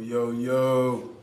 Yo, yo.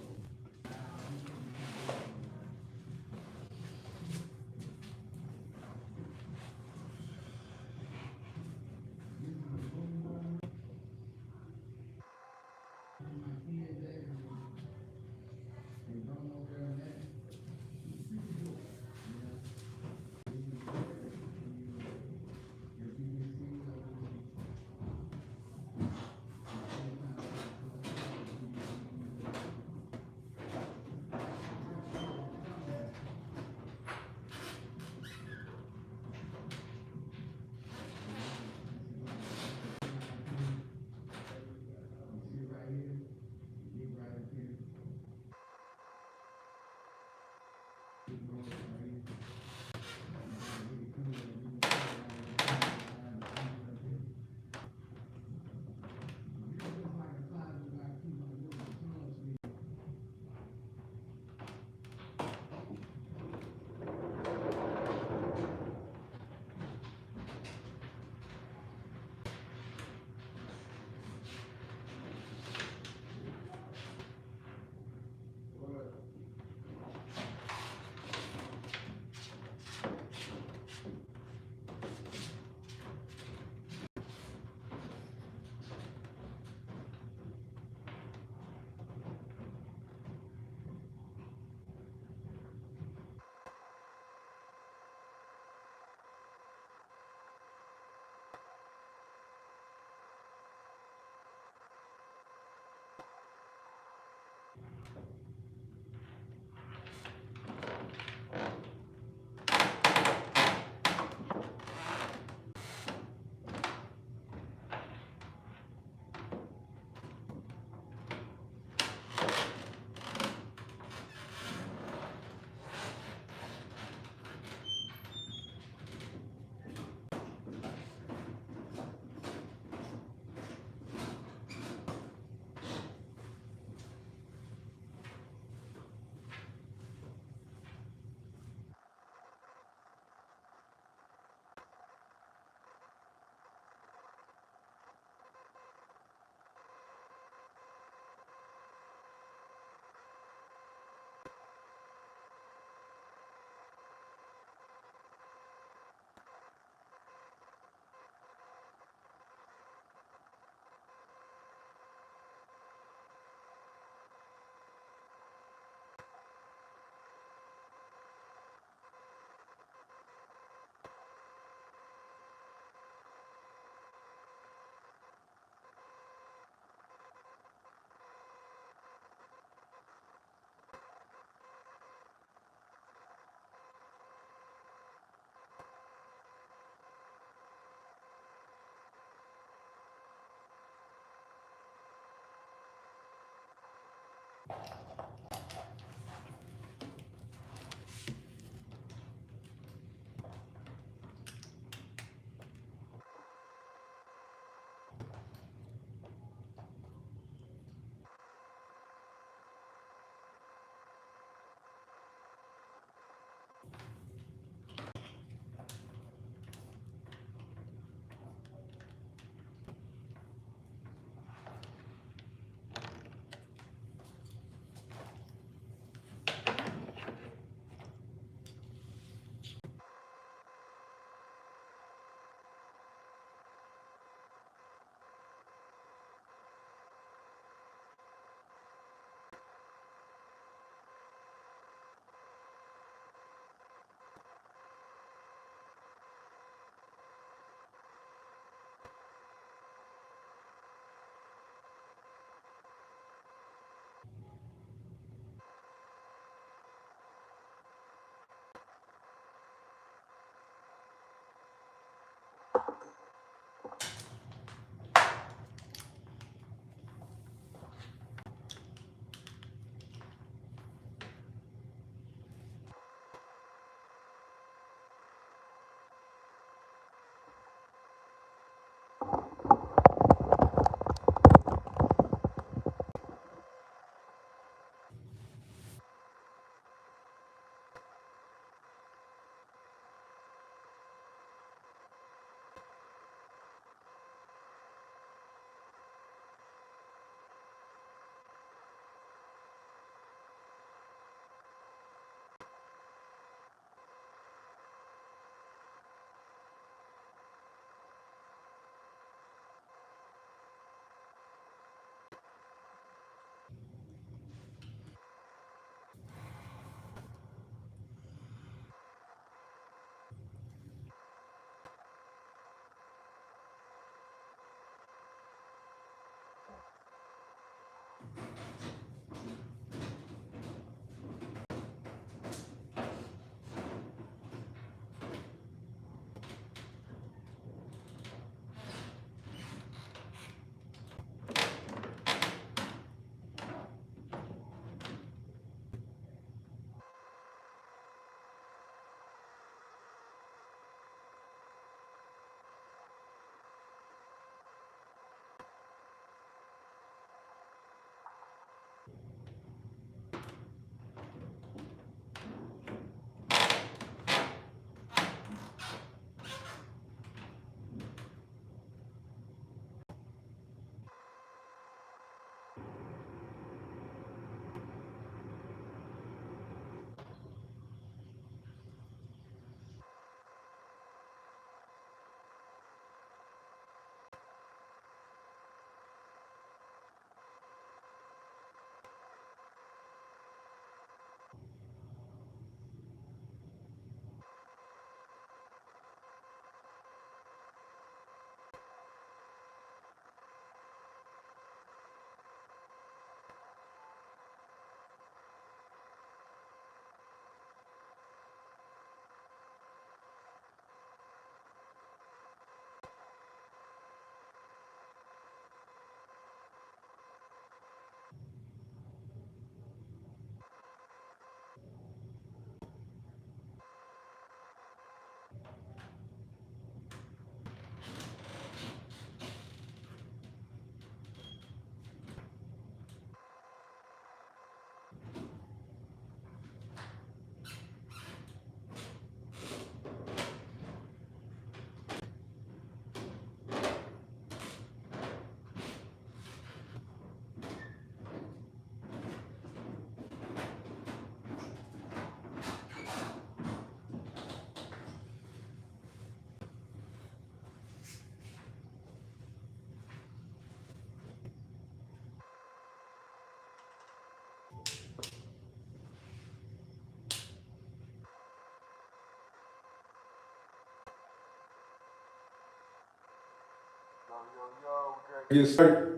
Yes, sir.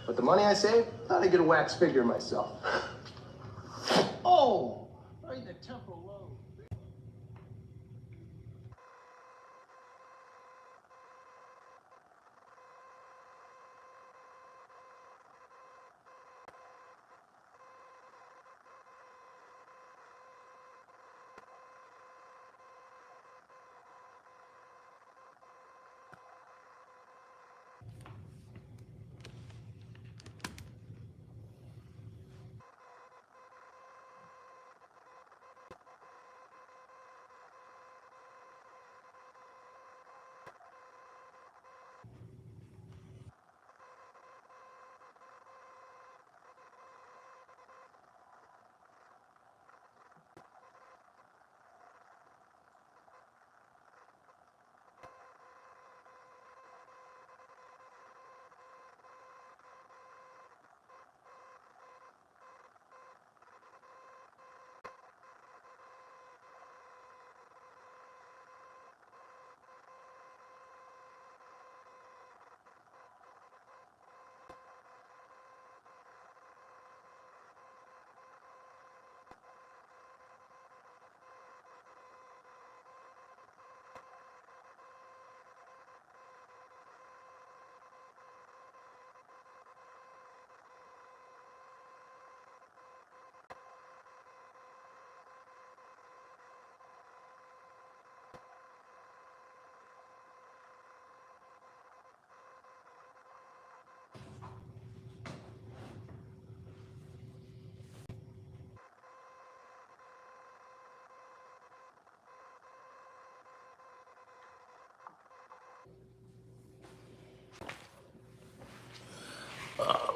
But the money I saved, I'd get a wax figure myself. Oh, right, the temporal lobe.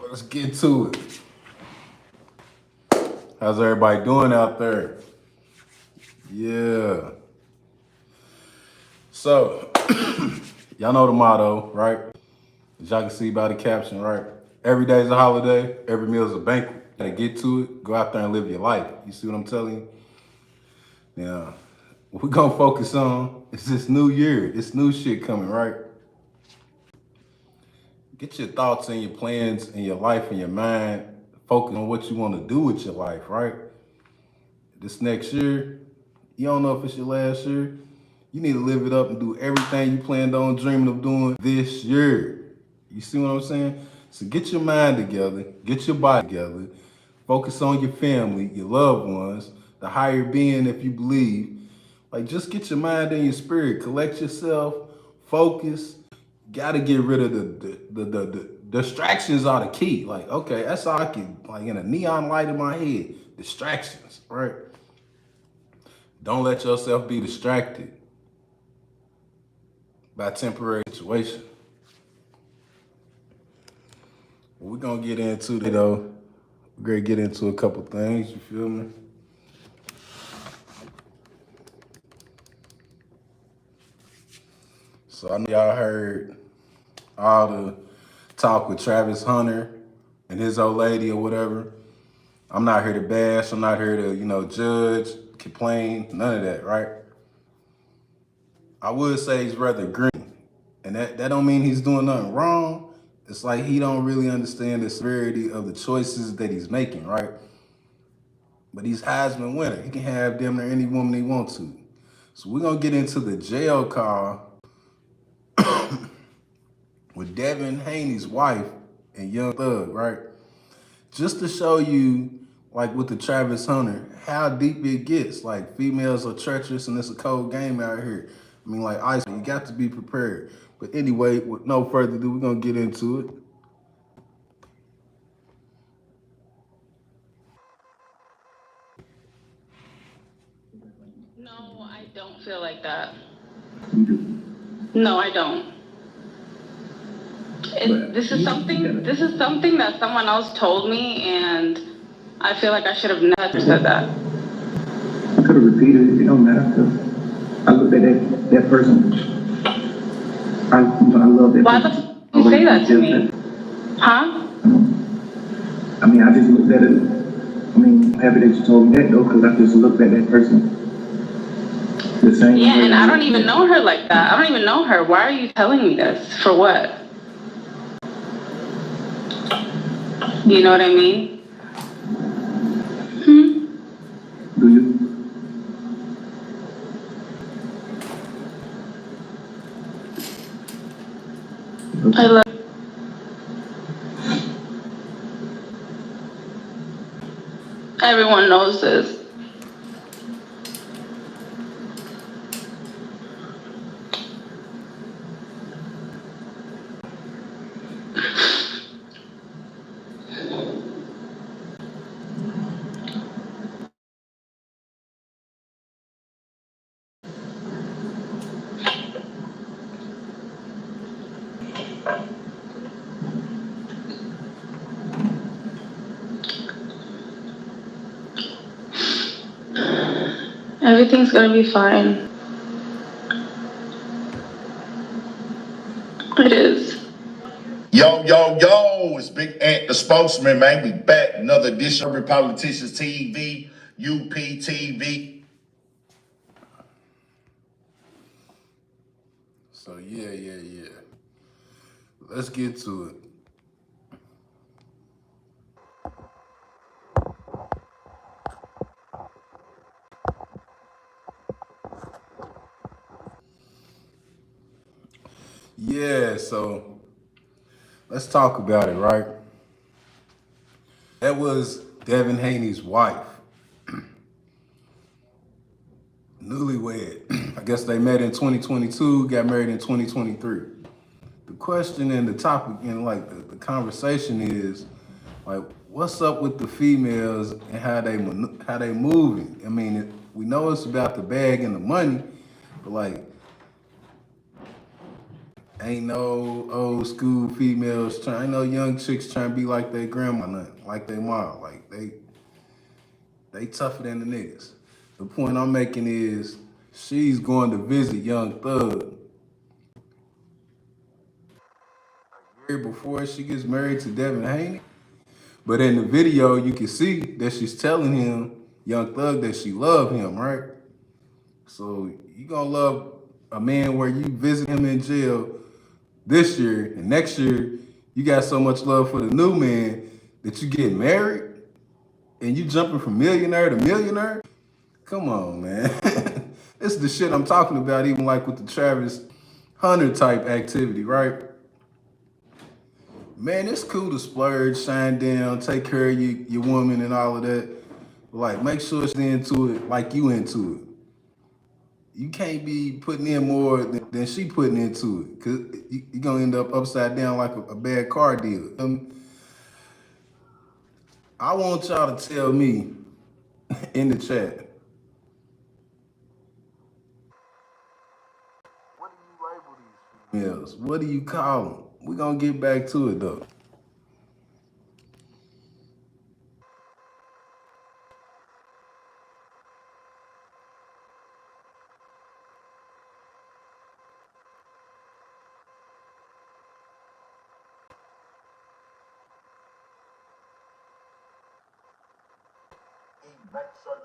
Let's get to it. How's everybody doing out there? Yeah. So, y'all know the motto, right? As y'all can see by the caption, right? Every day is a holiday. Every meal is a banquet. Gotta get to it. Go out there and live your life. You see what I'm telling you? Now, what we're gonna focus on is this new year. This new shit coming, right? Get your thoughts and your plans and your life and your mind focus on what you want to do with your life, right? This next year, you don't know if it's your last year. You need to live it up and do everything you planned on dreaming of doing this year. You see what I'm saying? So get your mind together, get your body together, focus on your family, your loved ones, the higher being if you believe. Like just get your mind and your spirit, collect yourself, focus. Gotta get rid of the distractions are the key. Like, okay, that's all I can, like in a neon light in my head. Distractions, right? Don't let yourself be distracted by temporary situation. We're gonna get into it though. We're gonna get into a couple things, you feel me? So I know y'all heard all the talk with Travis Hunter and his old lady or whatever. I'm not here to bash. I'm not here to, judge, complain, none of that, right? I would say he's rather green. And that don't mean he's doing nothing wrong. It's like he don't really understand the severity of the choices that he's making, right? But he's Heisman winner. He can have damn near any woman he wants to. So we're gonna get into the jail call with Devin Haney's wife and Young Thug, right? Just to show you, like with the Travis Hunter, how deep it gets. Like females are treacherous and it's a cold game out here. I mean, like ice, you got to be prepared. But anyway, with no further ado, we're gonna get into it. No, I don't feel like that. You do. No, I don't. This is something that someone else told me, and I feel like I should have never said that. I could have repeated it. It don't matter. Cause I looked at that person. I love that Why the person. f you say that to me? Huh? I mean, I just looked at it. I mean, I'm happy that you told me that though, because I just looked at that person the same way. Yeah, and I don't even know her like that. I don't even know her. Why are you telling me this? For what? You know what I mean? Do you? I love. Everyone knows this. Everything's gonna be fine. It is. Yo, yo, yo, it's Big Ant the spokesman, man. We back. Another edition of Politicians TV, UPTV. So yeah. Let's get to it. Yeah, so let's talk about it, right? That was Devin Haney's wife, newlywed. I guess they met in 2022, got married in 2023. The question and the topic and like the conversation is like, what's up with the females and how they moving? I mean, we know it's about the bag and the money, but like, ain't no old school females trying, ain't no young chicks trying to be like their grandma, nothing, like their mom. Like they tougher than the niggas. The point I'm making is she's going to visit Young Thug a year before she gets married to Devin Haney. But in the video, you can see that she's telling him, Young Thug, that she love him, right? So you gonna love a man where you visit him in jail this year, and next year you got so much love for the new man that you get married and you jumping from millionaire to millionaire? Come on, man. This is the shit I'm talking about, even like with the Travis Hunter type activity, right? Man, it's cool to splurge, shine down, take care of your woman and all of that. But like, make sure she's into it like you into it. You can't be putting in more than she putting into it, cause you're gonna end up upside down like a bad car deal. I want y'all to tell me in the chat, what do you label these females? What do you call them? We're gonna get back to it though.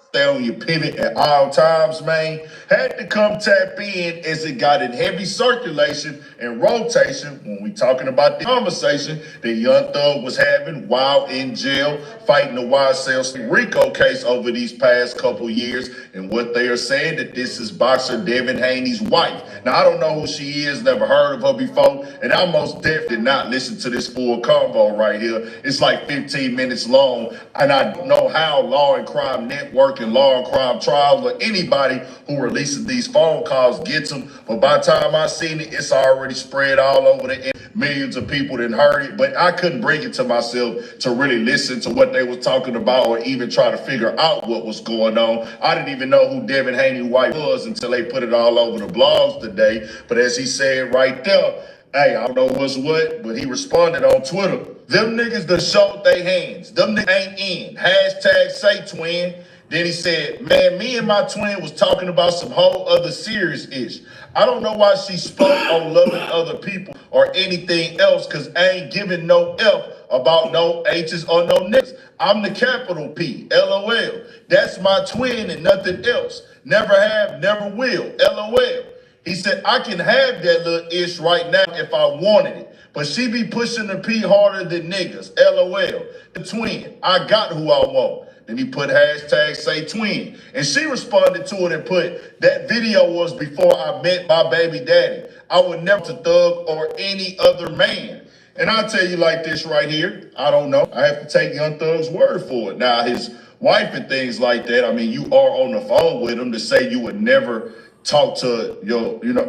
Stay on your pivot at all times, man. Had to come tap in as it got in heavy circulation and rotation when we talking about the conversation that Young Thug was having while in jail fighting the YSL Rico case over these past couple years, and what they are saying that this is boxer Devin Haney's wife. Now, I don't know who she is, never heard of her before, and I most definitely did not listen to this full convo right here. It's like 15 minutes long, and I don't know how Law and Crime Network and Law and Crime Trials or anybody who releases these phone calls gets them, but by the time I seen it, it's already spread all over the internet. Millions of people didn't heard it, but I couldn't bring it to myself to really listen to what they was talking about or even try to figure out what was going on. I didn't even know who Devin Haney's wife was until they put it all over the blogs today. But as he said right there, hey, I don't know what's what, but he responded on Twitter. Them niggas done showed they hands. Them niggas ain't in. Hashtag say twin. Then he said, man, me and my twin was talking about some whole other serious ish. I don't know why she spoke on loving other people or anything else, because I ain't giving no F about no H's or no niggas. I'm the capital P, LOL. That's my twin and nothing else. Never have, never will, LOL. He said, I can have that little ish right now if I wanted it, but she be pushing the P harder than niggas, LOL. The twin, I got who I want. Then he put hashtag say twin. And she responded to it and put, that video was before I met my baby daddy. I would never to Thug or any other man. And I'll tell you like this right here. I don't know. I have to take Young Thug's word for it. Now, his wife and things like that, I mean, you are on the phone with him to say you would never talk to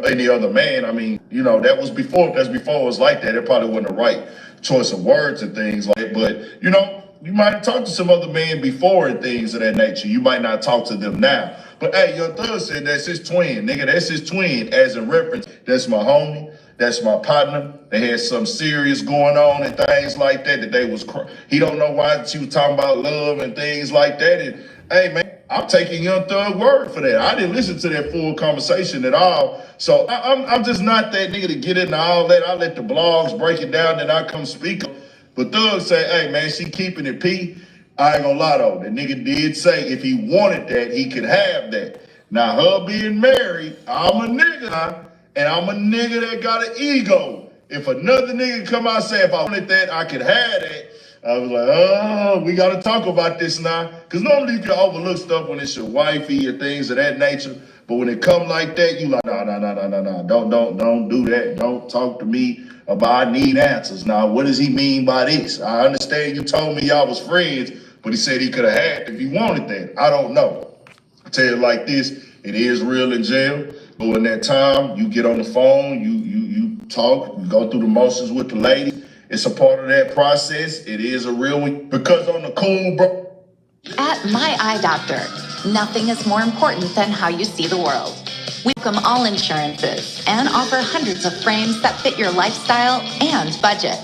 any other man. I mean, that was before. That's before it was like that. It probably wasn't the right choice of words and things like that. But, you might have talked to some other men before and things of that nature. You might not talk to them now. But hey, Young Thug said that's his twin, nigga. That's his twin, as in reference. That's my homie. That's my partner. They had some serious going on and things like that. That they was. He don't know why she was talking about love and things like that. And hey, man, I'm taking Young Thug word for that. I didn't listen to that full conversation at all. So I'm just not that nigga to get into all that. I let the blogs break it down, then I come speak. But Thug say, hey, man, she keeping it P. I ain't gonna lie though. The nigga did say if he wanted that, he could have that. Now, her being married, I'm a nigga, and I'm a nigga that got an ego. If another nigga come out and say, if I wanted that, I could have that, I was like, oh, we got to talk about this now. Because normally you can overlook stuff when it's your wifey or things of that nature. But when it come like that, you like, no. Don't do that. Don't talk to me about I need answers. Now, what does he mean by this? I understand you told me y'all was friends, but he said he could have had it if he wanted that. I don't know. I tell you like this, it is real in jail. But in that time, you get on the phone, you talk, you go through the motions with the lady. It's a part of that process. It is a real one. Because on the cool, bro. At My Eye Doctor, nothing is more important than how you see the world. We welcome all insurances and offer hundreds of frames that fit your lifestyle and budget.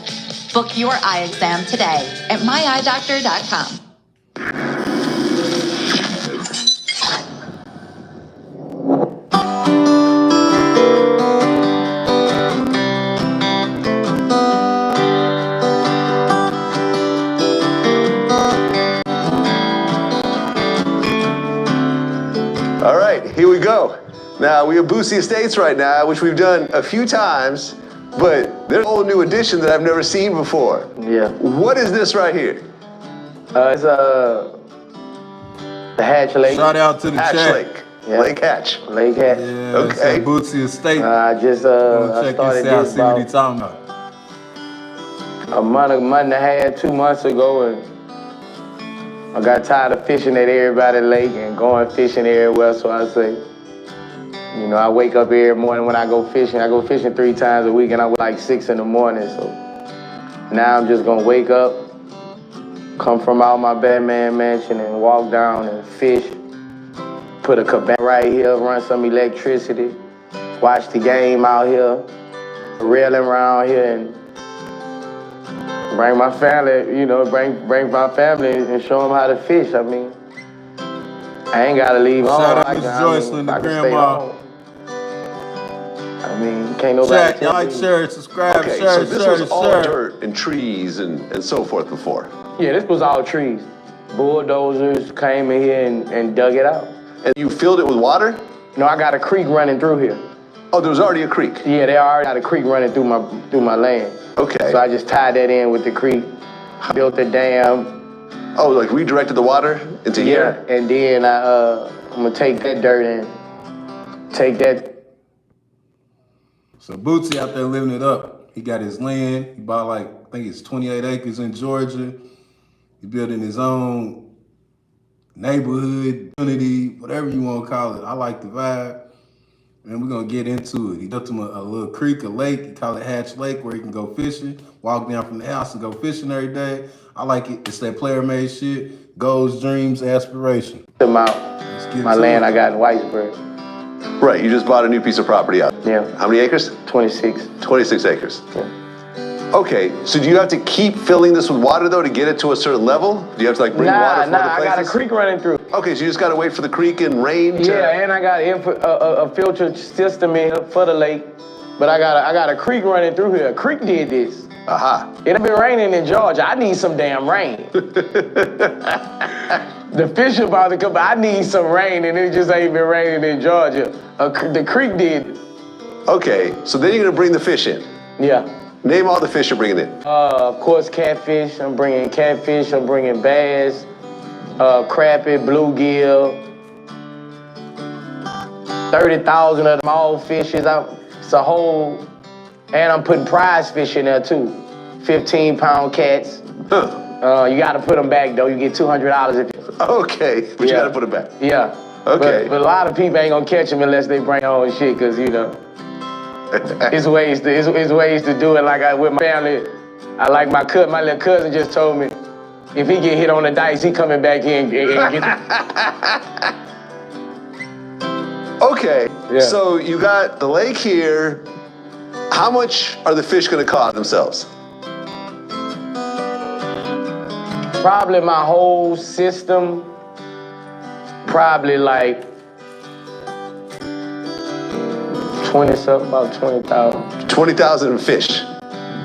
Book your eye exam today at myeyedoctor.com. All right, here we go. Now, we have Boosie Estates right now, which we've done a few times, but there's a whole new edition that I've never seen before. Yeah. What is this right here? It's the Hatch Lake. Shout out to the Hatch chat. Lake. Yeah. Lake Hatch. Lake Hatch. Yeah, Okay. it's Bootsy Estate. I just Go I check started this out, this see what he about talking about. a month and a half, 2 months ago, and I got tired of fishing at everybody's lake and going fishing everywhere. So I say, I wake up every morning when I go fishing. I go fishing 3 times a week, and I wake like 6 in the morning. So now I'm just gonna wake up, come from out my Batman mansion, and walk down and fish. Put a cabana right here, run some electricity, watch the game out here, railing around here, and bring my family, bring my family and show them how to fish. I mean, I ain't gotta leave home. Shout out I Miss can- Joycelyn, the I can stay grandma. home. I mean, can't nobody Chat, tell like, me. share, subscribe, Okay, share, so this share, was all share. dirt and trees and so forth before. Yeah, this was all trees. Bulldozers came in here and dug it out. And you filled it with water? No, I got a creek running through here. Oh, there was already a creek? Yeah, they already got a creek running through my land. Okay. So I just tied that in with the creek, built a dam. Oh, like redirected the water into here? Yeah, and then I'm gonna take that dirt and take that. So Bootsy out there living it up. He got his land. He bought like, I think it's 28 acres in Georgia. He building his own neighborhood, community, whatever you want to call it. I like the vibe. And we're going to get into it. He built him a little creek, a lake. He call it Hatch Lake, where he can go fishing, walk down from the house and go fishing every day. I like it. It's that player-made shit. Goals, dreams, aspiration. My land I got in Whitesburg. Right, you just bought a new piece of property out. Yeah. How many acres? 26. 26 acres. Yeah. Okay, so do you have to keep filling this with water though to get it to a certain level? Do you have to like bring water from other I places? got a creek running through. Okay, so you just gotta wait for the creek and rain to... Yeah, and I got a filtered system in here for the lake. But I got a creek running through here. A creek did this. Aha. It have been raining in Georgia. I need some damn rain. The fish about to come, but I need some rain, and it just ain't been raining in Georgia. The creek did it. Okay, so then you're gonna bring the fish in. Yeah. Name all the fish you're bringing in. Of course, catfish. I'm bringing catfish. I'm bringing bass, crappie, bluegill. 30,000 of them all fishes. It's a whole, and I'm putting prize fish in there too. 15-pound cats. Huh. You gotta put them back though. You get $200 if you. Okay, but you gotta put it back. Yeah. Okay. But a lot of people ain't gonna catch them unless they bring their own shit, cause you know. It's ways to do it. Like with my family, I like my little cousin just told me, if he get hit on the dice, he coming back in and get it. Okay, Yeah. so you got the lake here. How much are the fish gonna cost themselves? Probably my whole system, probably like 20-something, about 20,000. 20,000 fish.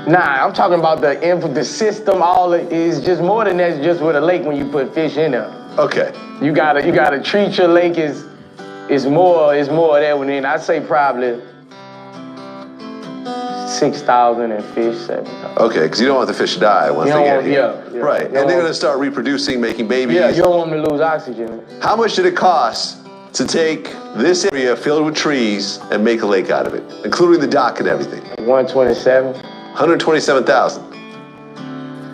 Nah, I'm talking about the system. All it is just more than that. Just with a lake when you put fish in there. Okay. You gotta treat your lake as more of that one in. I'd say probably 6,000 in fish, 7,000. Okay, because you don't want the fish to die once they get here. Yeah. Right, and they're gonna start reproducing, making babies. Yeah, you don't want them to lose oxygen. How much did it cost to take this area filled with trees and make a lake out of it, including the dock and everything? 127. 127,000.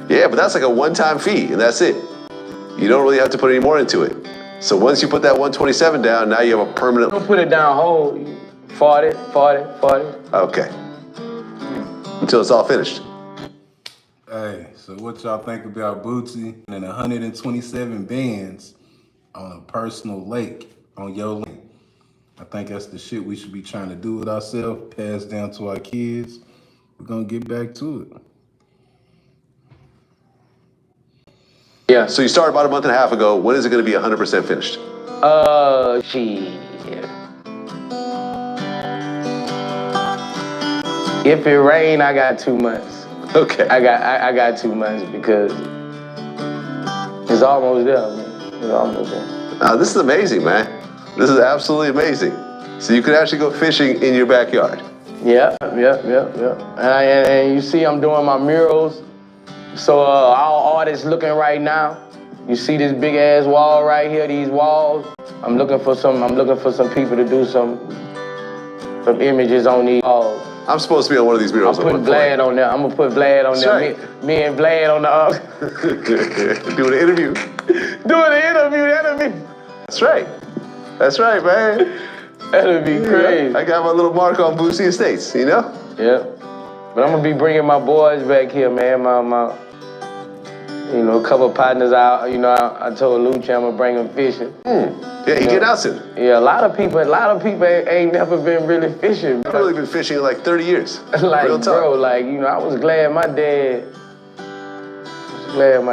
Yeah, but that's like a one-time fee, and that's it. You don't really have to put any more into it. So once you put that 127 down, now you have a permanent... Don't put it down whole. 40. Okay. Until it's all finished. Hey, so what y'all think about Bootsy and 127 bands on a personal lake on your land? I think that's the shit we should be trying to do with ourselves, pass down to our kids. We're gonna get back to it. Yeah. So you started about a month and a half ago. When is it gonna be 100% finished? Shit. If it rain, I got 2 months. Okay. I got 2 months because it's almost there, man. It's almost there. This is amazing, man. This is absolutely amazing. So you could actually go fishing in your backyard. Yeah. And you see I'm doing my murals. So all artists looking right now. You see this big ass wall right here, these walls. I'm looking for some people to do some images on these walls. I'm supposed to be on one of these murals. I'm putting Vlad on there. I'm gonna put Vlad on there. Right. Me and Vlad on the doing an interview. Doing an interview, that'll be. That's right, man. That'll be crazy. I got my little mark on Bootsy Estates, you know? Yeah. But I'm gonna be bringing my boys back here, man. My a couple of partners out. I told Lucci I'm gonna bring them fishing. Yeah, he get out soon. Yeah, a lot of people ain't never been really fishing. I've really been fishing in like 30 years. Like, real talk. bro, I was glad my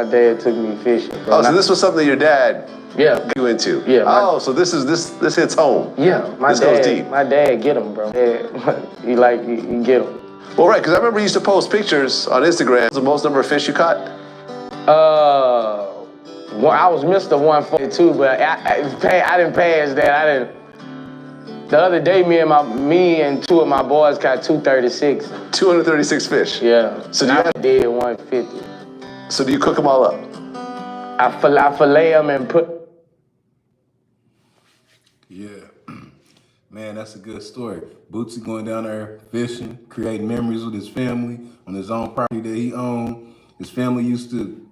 dad took me fishing. Bro. Oh, so this was something your dad got you into? Yeah. So this hits home. Yeah, this goes deep. My dad get him, bro. He get him. Well, right, because I remember you used to post pictures on Instagram. What's the most number of fish you caught? I was Mr. 142, but I didn't pass that. The other day, me and two of my boys caught 236. 236 fish? Yeah. So I did 150. So do you cook them all up? I fillet them and put... Yeah. Man, that's a good story. Bootsy going down there fishing, creating memories with his family on his own property that he owned. His family used to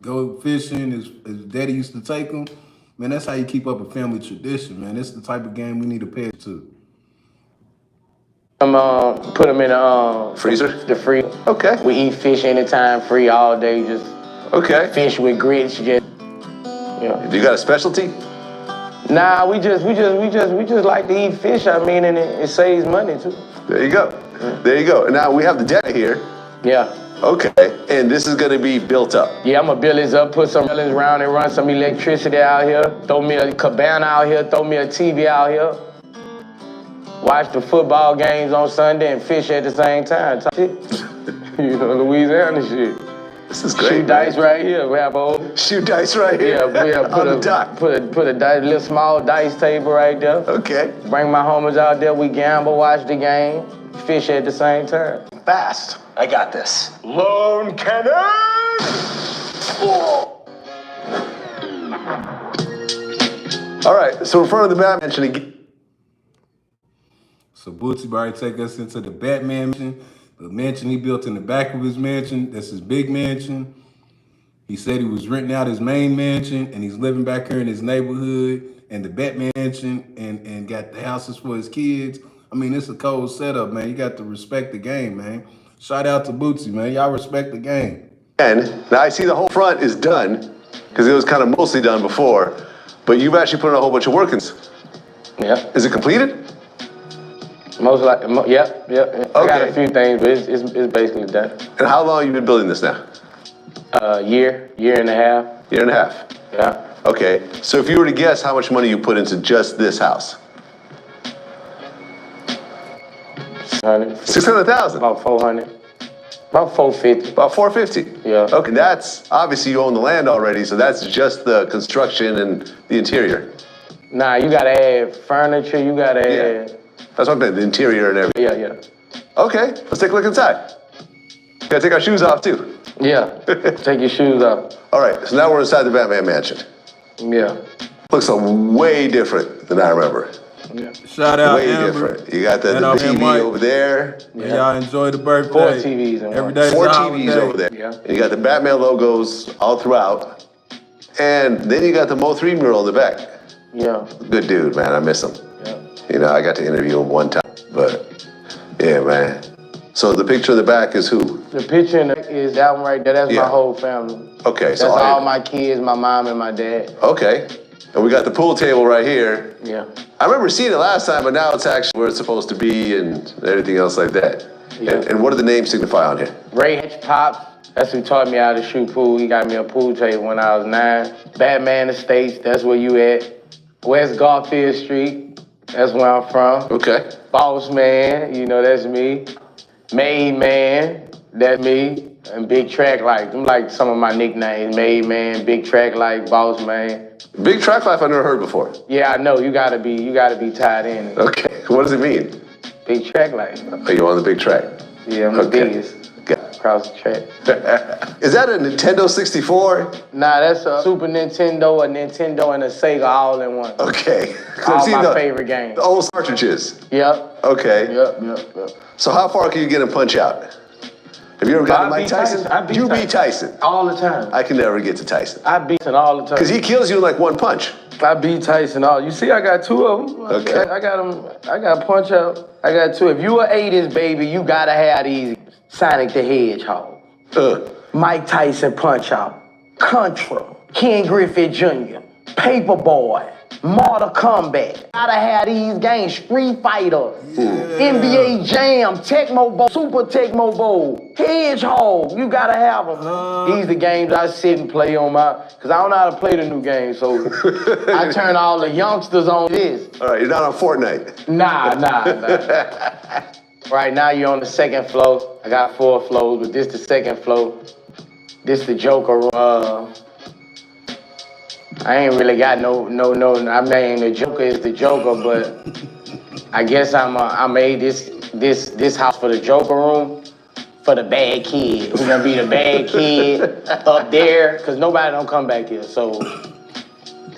go fishing. His daddy used to take him. Man, that's how you keep up a family tradition, man. This is the type of game we need to pay attention to. Put them in the freezer? The freezer. Okay. We eat fish anytime, free all day, just fish with grits, just, Do you got a specialty? Nah, we just like to eat fish. I mean, and it saves money too. There you go. There you go. And now we have the deck here. Yeah. Okay. And this is going to be built up. Yeah, I'm gonna build this up, put some railings around and run some electricity out here. Throw me a cabana out here. Throw me a TV out here. Watch the football games on Sunday and fish at the same time. You know, Louisiana shit. This is great. Shoot dice right here. We have a shoot dice right here. Yeah, put a little small dice table right there. Okay. Bring my homies out there. We gamble, watch the game, fish at the same time. Fast. I got this. Lone cannon! All right, so in front of the Bat Mansion again. So Bootsy about to take us into the Batman mansion, the mansion he built in the back of his mansion. That's his big mansion. He said he was renting out his main mansion and he's living back here in his neighborhood and the Batman mansion and got the houses for his kids. I mean, it's a cold setup, man. You got to respect the game, man. Shout out to Bootsy, man. Y'all respect the game. And now I see the whole front is done because it was kind of mostly done before, but you've actually put in a whole bunch of workings. Yeah. Is it completed? Most likely, yep. Okay. I got a few things, but it's basically done. And how long have you been building this now? Year and a half. Year and a half? Yeah. Okay, so if you were to guess how much money you put into just this house? 600,000. About 400. About 450. About 450? Yeah. Okay, that's, obviously you own the land already, so that's just the construction and the interior. Nah, you gotta add furniture, you gotta add... That's what I'm saying, the interior and everything. Yeah. Okay, let's take a look inside. Gotta take our shoes off too. Yeah, take your shoes off. All right, so now we're inside the Batman mansion. Yeah. Looks way different than I remember. Yeah. Shout out way Amber. Different. You got the TV Mike. over there. Yeah. Y'all enjoy the birthday. 4 TVs in Every day. 4 TVs over there. Yeah. And you got the Batman logos all throughout. And then you got the Mo3 mural in the back. Yeah. Good dude, man. I miss him. Yeah. You know, I got to interview him one time, but yeah, man. So the picture in the back is who? The picture in the back is that one right there. That's my whole family. Okay, That's so all my kids, my mom and my dad. Okay. And we got the pool table right here. Yeah. I remember seeing it last time, but now it's actually where it's supposed to be and everything else like that. Yeah. And what do the names signify on here? Ray H. Pops, that's who taught me how to shoot pool. He got me a pool table when I was 9. Batman Estates, that's where you at. West Garfield Street, that's where I'm from. Okay. Boss Man, you know, that's me. Made Man, that's me. And Big Track Life, them like some of my nicknames. Made Man, Big Track Life, Boss Man. Big Track Life I've never heard before. Yeah, I know, you gotta be tied in. Okay, what does it mean? Big Track Life. Are you on the big track? Yeah, I'm the biggest. Across the track. Is that a Nintendo 64? Nah, that's a Super Nintendo, a Nintendo, and a Sega all in one. Okay. All my favorite games. The old cartridges? Yep. Okay. Yep. So how far can you get in Punch Out? Have you ever gotten Mike Tyson? You beat Tyson. All the time. I can never get to Tyson. I beat Tyson all the time. Because he kills you in like one punch. I beat Tyson all. You see, I got 2 of them. Okay. I got them. I got Punch Out. I got 2. If you a 80s baby, you gotta have these. Sonic the Hedgehog. Mike Tyson Punch Out. Contra. Ken Griffey Jr. Paperboy. Mortal Kombat. Gotta have these games. Street Fighter. NBA Jam. Tecmo Bowl. Super Tecmo Bowl. Hedgehog. You gotta have them. These the games I sit and play on cause I don't know how to play the new games, so I turn all the youngsters on this. All right, you're not on Fortnite. Nah. Right now you're on the 2nd floor. I got 4 floors, but this the 2nd floor. This the Joker I ain't really got no. I mean, the Joker is the Joker, but I guess I made this house for the Joker room for the bad kid. Who gonna be the bad kid up there? Cause nobody don't come back here. So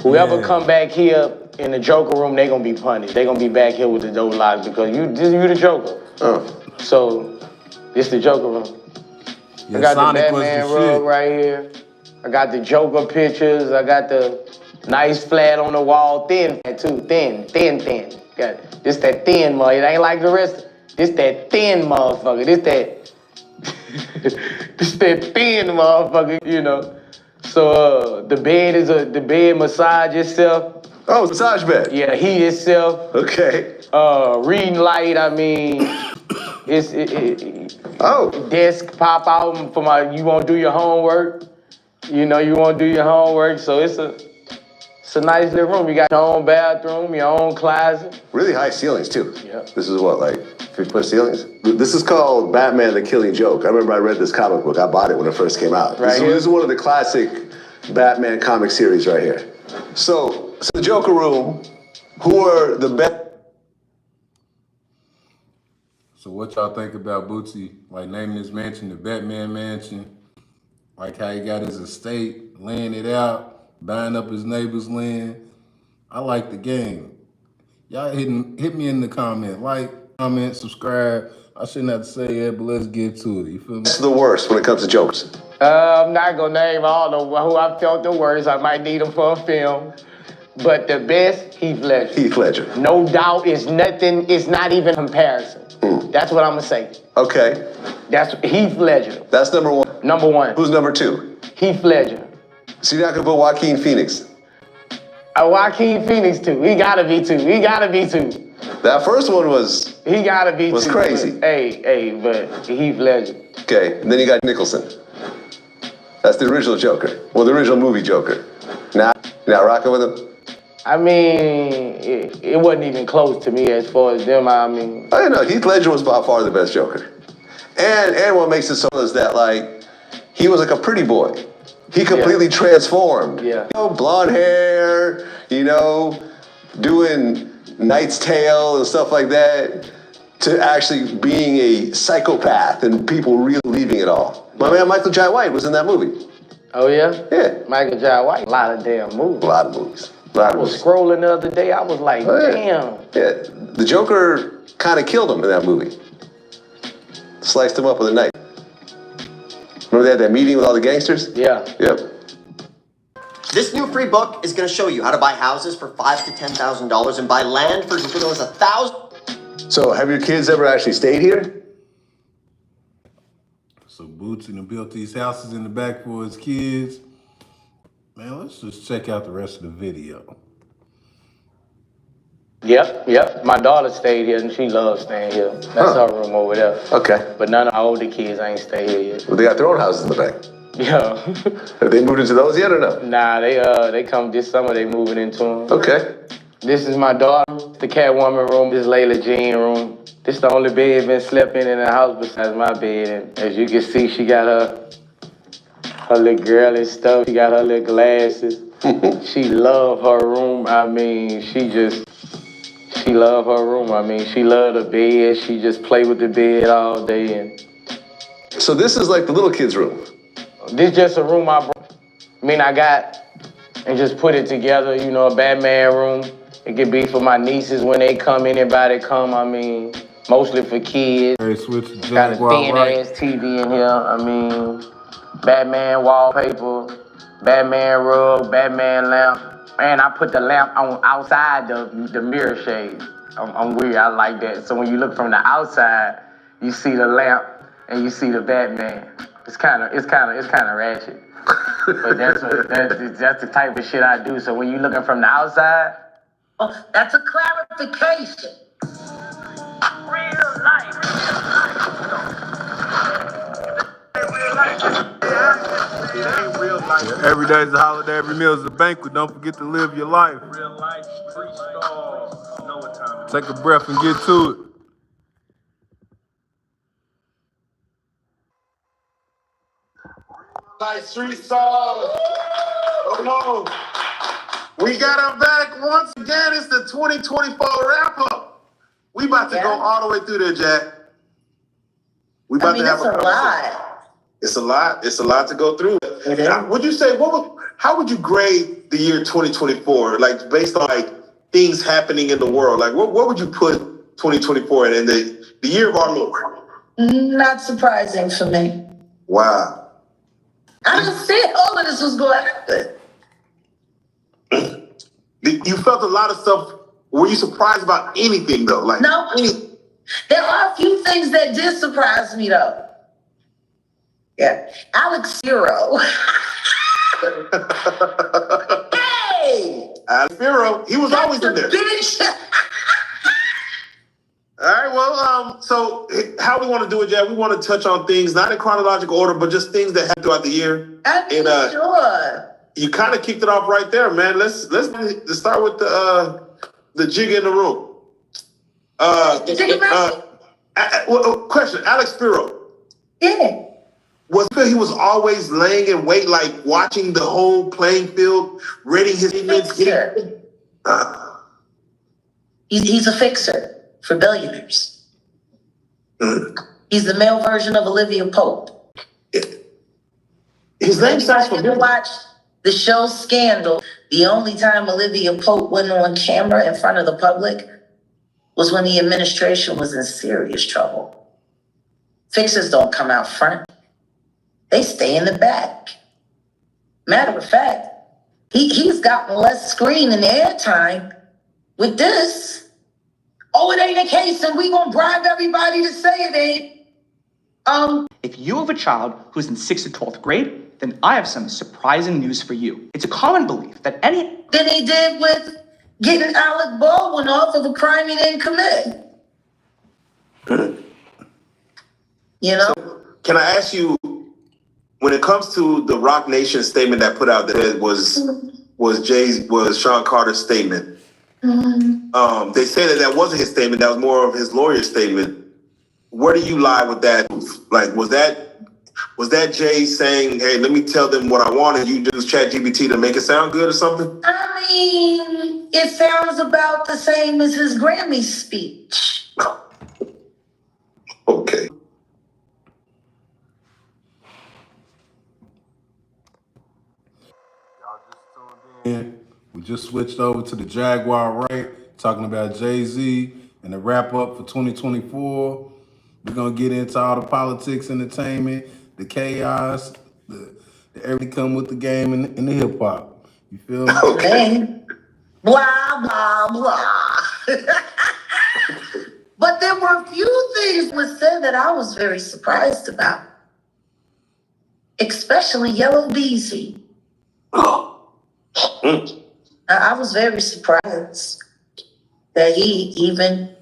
whoever come back here in the Joker room, they gonna be punished. They gonna be back here with the door locked because you the Joker. So this the Joker room. Yeah, I got Sonic the was Batman the rug shit. right here. I got the Joker pictures. I got the nice flat on the wall, thin too, thin. Got this that thin mother. It ain't like the rest. This that thin motherfucker. This that thin motherfucker. You know. So the bed massage itself. Oh, massage bed. Yeah, heat itself. Okay. Reading light. I mean, desk pop out for you won't do your homework. You know, you won't do your homework, so it's a nice little room. You got your own bathroom, your own closet. Really high ceilings too. Yeah. This is what, like 50-foot ceilings? This is called Batman: The Killing Joke. I remember I read this comic book. I bought it when it first came out. Right This is one of the classic Batman comic series right here. So the Joker room. Who are the best? So what y'all think about Bootsy, like naming his mansion the Batman Mansion? Like how he got his estate, laying it out, buying up his neighbor's land. I like the game. Y'all hit me in the comment. Like, comment, subscribe. I shouldn't have to say that, but let's get to it. You feel me? What's the worst when it comes to jokers? I'm not gonna name all who I felt the worst. I might need them for a film. But the best, Heath Ledger. Heath Ledger. No doubt, it's nothing. It's not even comparison. That's what I'm gonna say. Okay. That's Heath Ledger. That's number one. Number one. Who's number two? Heath Ledger. So you're not gonna put Joaquin Phoenix? Joaquin Phoenix too. He gotta be two. That first one was. He gotta be was two. crazy. But Heath Ledger. Okay, and then you got Nicholson. That's the original Joker. Well, the original movie Joker. You're not rocking with him? I mean, it wasn't even close to me as far as them. I mean, I don't know. Heath Ledger was by far the best Joker. And what makes it so is that, like, he was like a pretty boy. He completely transformed. Yeah. You know, blonde hair, you know, doing Knight's Tale and stuff like that, to actually being a psychopath and people really believing it all. My man Michael Jai White was in that movie. Oh yeah? Yeah. Michael Jai White. A lot of damn movies. A lot of movies. I was scrolling the other day. I was like, damn. Yeah. The Joker kind of killed him in that movie. Sliced him up with a knife. Remember they had that meeting with all the gangsters? Yeah. Yep. This new free book is going to show you how to buy houses for $5,000 to $10,000 and buy land for as little as $1,000. So have your kids ever actually stayed here? So Bootsy done built these houses in the back for his kids. Man, let's just check out the rest of the video. Yep. My daughter stayed here and she loves staying here. That's her room over there. Okay. But none of our older kids ain't stay here yet. Well, they got their own houses in the back. Yeah. Have they moved into those yet or no? Nah, they come this summer. They moving into them. Okay. This is my daughter. The Catwoman room. This Layla Jean room. This the only bed been slept in the house besides my bed. And as you can see, she got her little girly stuff. She got her little glasses. She love her room. I mean, she love her room. I mean, she love the bed. She just play with the bed all day. And so this is like the little kid's room. this just a room I got and just put it together. You know, a Batman room. It could be for my nieces when they come. Anybody come. I mean, mostly for kids. Got a thin ass TV in here. I mean, Batman wallpaper, Batman rug, Batman lamp. And I put the lamp on outside the mirror shade. I'm weird, I like that. So when you look from the outside, you see the lamp and you see the Batman. It's kind of ratchet. But that's the type of shit I do. So when you looking from the outside, oh, that's a clarification. Real life. Every day is a holiday, every meal is a banquet. Don't forget to live your life. Real life, freestyle. Know what time it is. Take a breath and get to it. Like street stars. Oh no. We got him back once again. It's the 2024 wrap-up. We about to go all the way through there, Jack. We about to have it's a lot. It's a lot. It's a lot to go through. Now, would you say how would you grade the year 2024? Like based on like things happening in the world. Like what would you put 2024 in the year of our Lord? Not surprising for me. Wow. I just said all of this was going to happen. You felt a lot of stuff. Were you surprised about anything though? Like no. There are a few things that did surprise me though. Yeah. Alex Zero. Hey! Alex Zero. He was always in there. Bitch. All right, well, so how we want to do it, Jack? We want to touch on things, not in chronological order, but just things that happened throughout the year. Sure. You kind of kicked it off right there, man. Let's start with the jig in the room. Question, Alex Spiro. Yeah. Was it because he was always laying in wait, like watching the whole playing field, reading his statements? He's a fixer for billionaires. He's the male version of Olivia Pope. His name sounds familiar. Watch the show Scandal. The only time Olivia Pope went on camera in front of the public was when the administration was in serious trouble. Fixers don't come out front. They stay in the back. Matter of fact, he's gotten less screen and airtime with this. Oh, it ain't the case, and we gonna bribe everybody to say it ain't. If you have a child who's in 6th or 12th grade, then I have some surprising news for you. It's a common belief that Than he did with getting Alec Baldwin off of a crime he didn't commit. You know? So, can I ask you, when it comes to the Rock Nation statement that put out that was Sean Carter's statement, they say that wasn't his statement, that was more of his lawyer's statement. Where do you lie with that? Like, was that Jay saying, hey, let me tell them what I want and you use ChatGPT to make it sound good or something? I mean, it sounds about the same as his Grammy speech. Okay. We just switched over to the Jaguar, right? Talking about Jay-Z and the wrap up for 2024. We're going to get into all the politics, entertainment, the chaos, the everything come with the game and the hip hop. You feel me? Okay. Blah, blah, blah. But there were a few things was said that I was very surprised about. Especially Yellow Beezy. I was very surprised that he even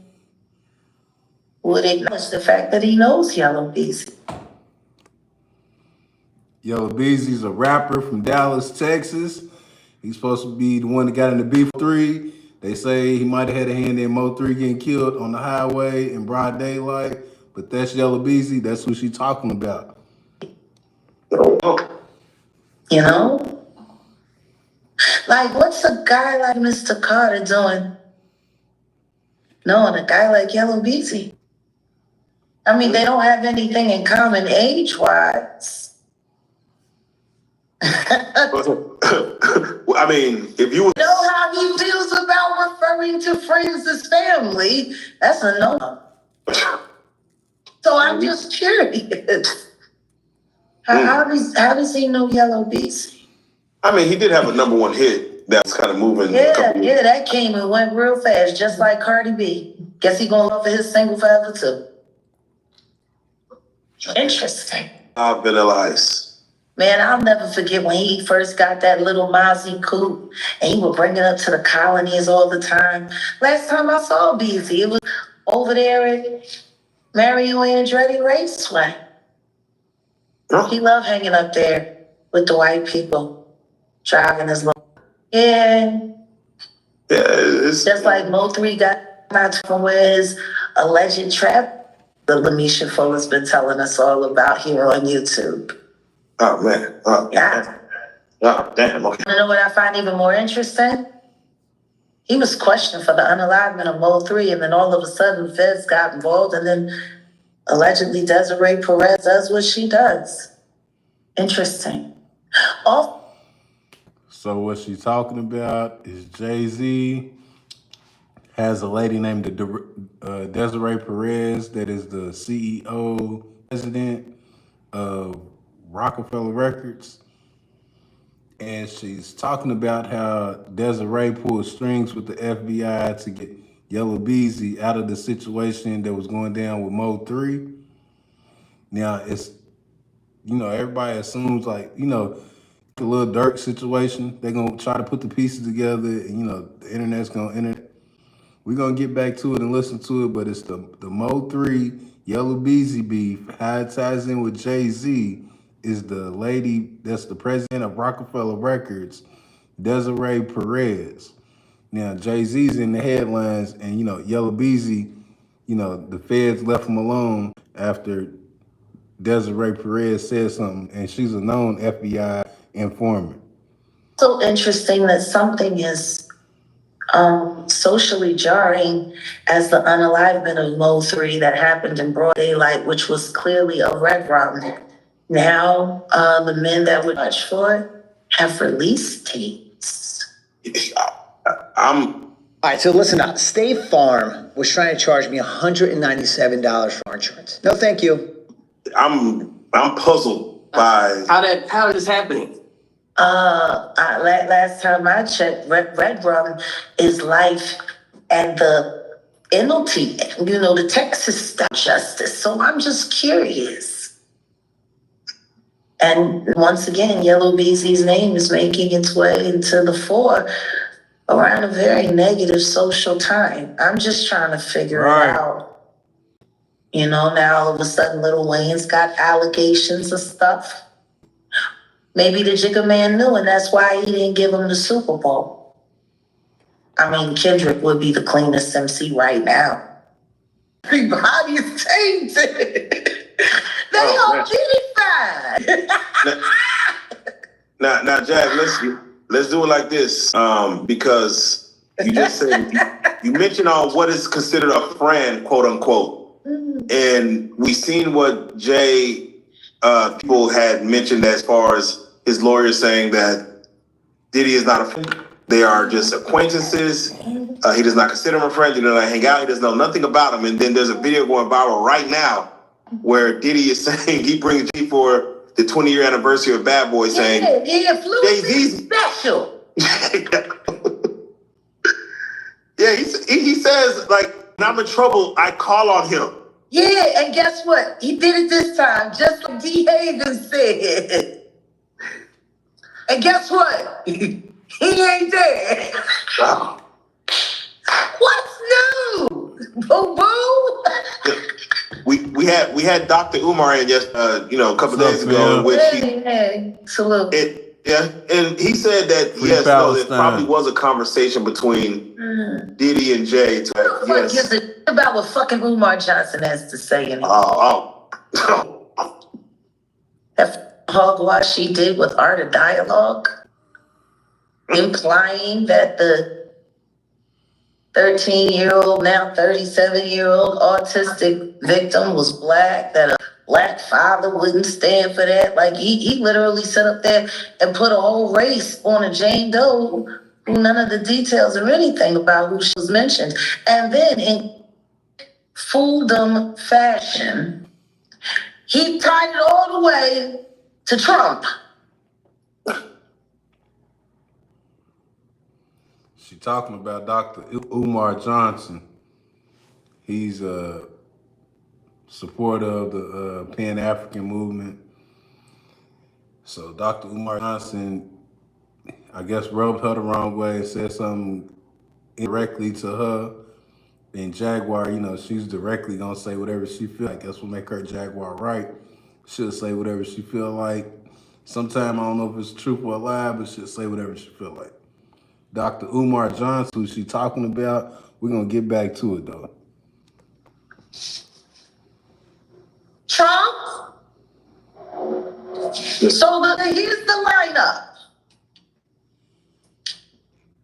would acknowledge the fact that he knows Yellow Beezy. Yellow Beezy's a rapper from Dallas, Texas. He's supposed to be the one that got in the B3. They say he might have had a hand in Mo3 getting killed on the highway in broad daylight, but that's Yellow Beezy. That's who she's talking about. You know? Like, what's a guy like Mr. Carter doing knowing a guy like Yellow Beezy? I mean, they don't have anything in common age-wise. I mean, if you know how he feels about referring to friends as family, that's a no. So I'm just curious. How does he know Yellow Beezy? I mean, he did have a #1 hit that's kind of moving. Yeah, that came and went real fast, just like Cardi B. Guess he gonna love his single forever too. Interesting. Vanilla Ice. Man, I'll never forget when he first got that little Mozzie coupe and he would bring it up to the colonies all the time. Last time I saw Beezy, it was over there at Mario Andretti Raceway. He loved hanging up there with the white people, driving his little. Yeah. It's just like Mo3 got out from where his alleged trap that Lamisha Fuller's been telling us all about here on YouTube. Oh man. Yeah. Oh, damn, okay. You know what I find even more interesting? He was questioned for the unalivement of Mo 3, and then all of a sudden the feds got involved, and then allegedly Desiree Perez does what she does. Interesting. So what she's talking about is Jay-Z has a lady named Desiree Perez that is the CEO, president of Rockefeller Records. And she's talking about how Desiree pulled strings with the FBI to get Yellow Beezy out of the situation that was going down with Mo 3. Now, it's, everybody assumes like, a little Dirk situation. They're going to try to put the pieces together and, the internet's going to We're going to get back to it and listen to it, but it's the Mo 3 Yellow Beezy beef. How it ties in with Jay-Z is the lady that's the president of Rockefeller Records, Desiree Perez. Now, Jay-Z's in the headlines, and, Yellow Beezy, the feds left him alone after Desiree Perez said something, and she's a known FBI informant. So interesting that something is socially jarring as the unalivement of Mo 3 that happened in broad daylight, which was clearly a red rum. Now, the men that would much for it have released tapes. All right, so listen up. State Farm was trying to charge me $197 for insurance. No, thank you. I'm puzzled by How is this happening? Last time I checked, red rum is life and the penalty, the Texas style justice. So I'm just curious. And once again, Yellow Beezy's name is making its way into the fore around a very negative social time. I'm just trying to figure it out. Now all of a sudden Lil Wayne's got allegations of stuff. Maybe the Jigga Man knew, and that's why he didn't give him the Super Bowl. I mean, Kendrick would be the cleanest MC right now. Everybody's tainted. They all get it fine. now, Jack. Let's do it like this. Because you just said you mentioned on what is considered a friend, quote unquote, and we seen what Jay. People had mentioned as far as his lawyer saying that Diddy is not a friend. They are just acquaintances. He does not consider him a friend. He does not hang out. He doesn't know nothing about him. And then there's a video going viral right now where Diddy is saying he brings G for the 20-year anniversary of Bad Boy, saying Jay-Z's special. Yeah, he says, like, when I'm in trouble, I call on him. Yeah, and guess what? He did it this time, just like D. Haven said. And guess what? He ain't there. Wow. What's new? Boo boo. We had Dr. Umar in a couple days ago, in which salute. And he said that there probably was a conversation between Diddy and Jay. What gives a about what fucking Umar Johnson has to say anymore? That hogwash he did with Art of Dialogue, implying that the 13-year-old, now 37-year-old autistic victim was black, that a black father wouldn't stand for that. Like, he literally sat up there and put a whole race on a Jane Doe, who none of the details or anything about who she was mentioned. And then in fooldom fashion, he tied it all the way to Trump. She talking about Dr. Umar Johnson. He's a supporter of the Pan-African movement. So Dr. Umar Johnson, I guess, rubbed her the wrong way, said something indirectly to her. And Jaguar, she's directly gonna say whatever she feel like. That's what make her Jaguar right. She'll say whatever she feel like. Sometimes I don't know if it's truth or a lie, but she'll say whatever she feel like. Dr. Umar Johnson, who she talking about, we're gonna get back to it though. Trump. So here's the lineup.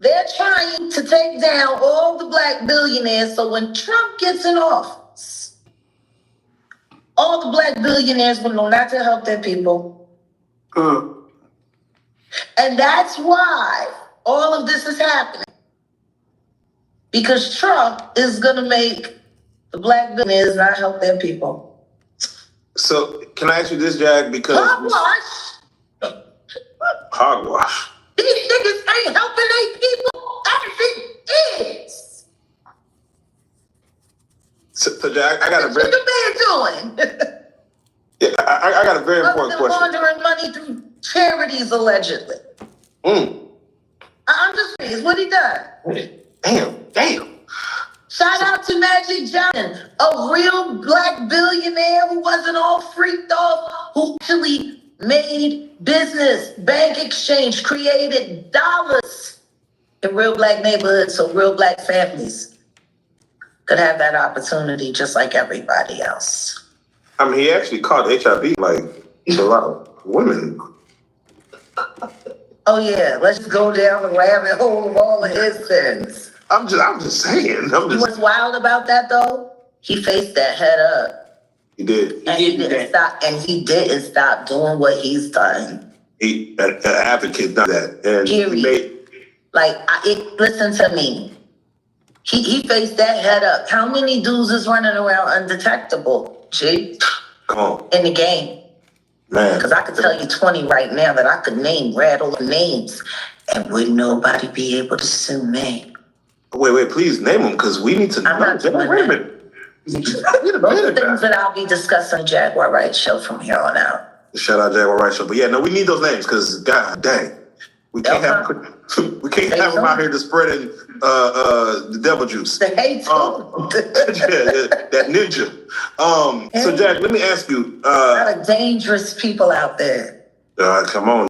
They're trying to take down all the black billionaires so when Trump gets in office, all the black billionaires will know not to help their people. And that's why all of this is happening. Because Trump is going to make the black billionaires not help their people. So, can I ask you this, Jack? Because hogwash. These niggas ain't helping their people as it is. So Jack, I got a very... What the man doing? Yeah, I got a very important question. Laundering money through charities, allegedly. I'm just curious, what he done? Damn. Shout out to Magic Johnson, a real black billionaire who wasn't all freaked off, who actually made business, bank exchange, created dollars in real black neighborhoods so real black families could have that opportunity just like everybody else. I mean, he actually caught HIV like a lot of women. Oh yeah, let's just go down the rabbit hole of all of his sins. I'm just saying. What's wild about that though? He faced that head up. He did. And he didn't stop. And he didn't stop doing what he's done. An advocate done that, and period. Listen to me. He faced that head up. How many dudes is running around undetectable? G. Come on. In the game. Man. Because I could tell you 20 right now that I could rattle the names, and would nobody be able to sue me? Wait, please name them, because we need to know. Wait a minute. Those are things that I'll be discussing on the Jaguar Wright Show from here on out. Shout out Jaguar Wright Show. But yeah, no, we need those names, because god dang. We can't have them out here just spreading the devil juice. The hate that ninja. So Jack, let me ask you. A lot of dangerous people out there. Come on.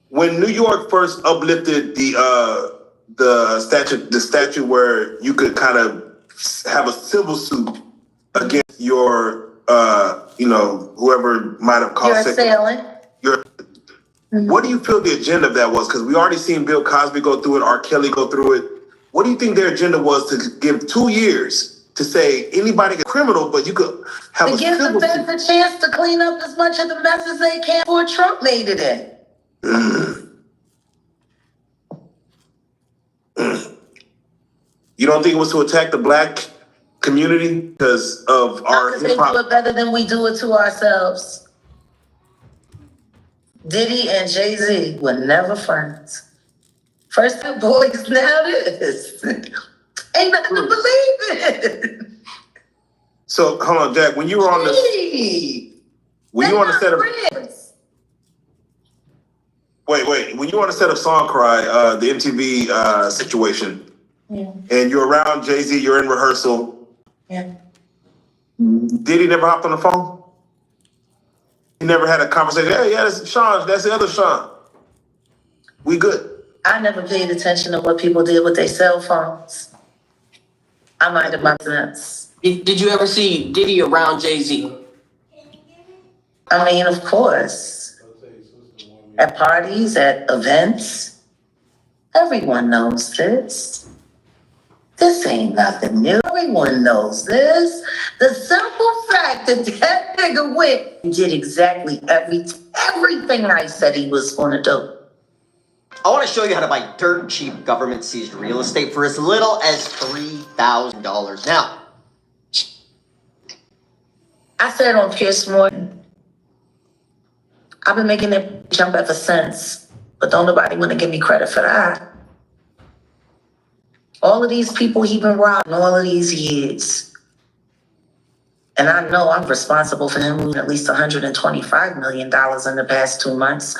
When New York first uplifted the statute where you could kind of have a civil suit against your whoever might have caused what do you feel the agenda of that was? Because we already seen Bill Cosby go through it, R. Kelly go through it. What do you think their agenda was to give 2 years to say anybody is criminal, but you could have to give the feds a chance to clean up as much of the mess as they can before Trump made it in? You don't think it was to attack the black community because of our hip hop? They do it better than we do it to ourselves. Diddy and Jay-Z were never friends. First the boys, now this. Ain't nothing to believe in. So hold on, Jack. When you were on the set of when you were on the set of Song Cry, the MTV situation, and you're around Jay-Z, you're in rehearsal. Yeah. Did he never hopped on the phone? He never had a conversation. Hey, yeah, that's Sean. That's the other Sean. We good. I never paid attention to what people did with their cell phones. I minded my business. Did you ever see Diddy around Jay-Z? I mean, of course. At parties, at events. Everyone knows this. This ain't nothing new. Everyone knows this. The simple fact that that nigga went and did exactly everything I said he was going to do. I want to show you how to buy dirt cheap government seized real estate for as little as $3,000. Now, I said on Pierce Morgan, I've been making that jump ever since, but don't nobody want to give me credit for that. All of these people he been robbing all of these years. And I know I'm responsible for him losing at least $125 million in the past 2 months.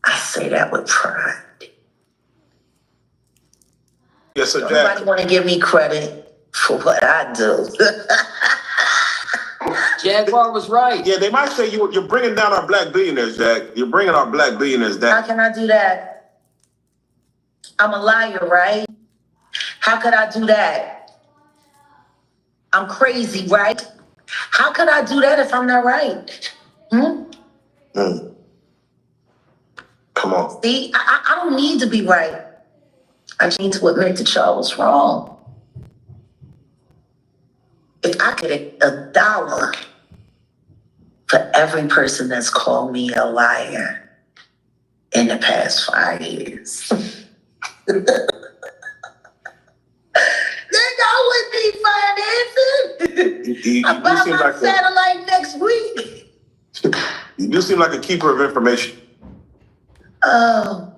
I say that with pride. Yes, so Nobody Jack. want to give me credit for what I do. Jaguar was right. Yeah, they might say you're bringing down our black billionaires, Jack. You're bringing our black billionaires down. How can I do that? I'm a liar, right? How could I do that? I'm crazy, right? How could I do that if I'm not right? Come on. See, I don't need to be right. I just need to admit that y'all was wrong. If I get $1 for every person that's called me a liar in the past 5 years, then I would be financing. I buy my satellite next week. You do seem like a keeper of information. Oh,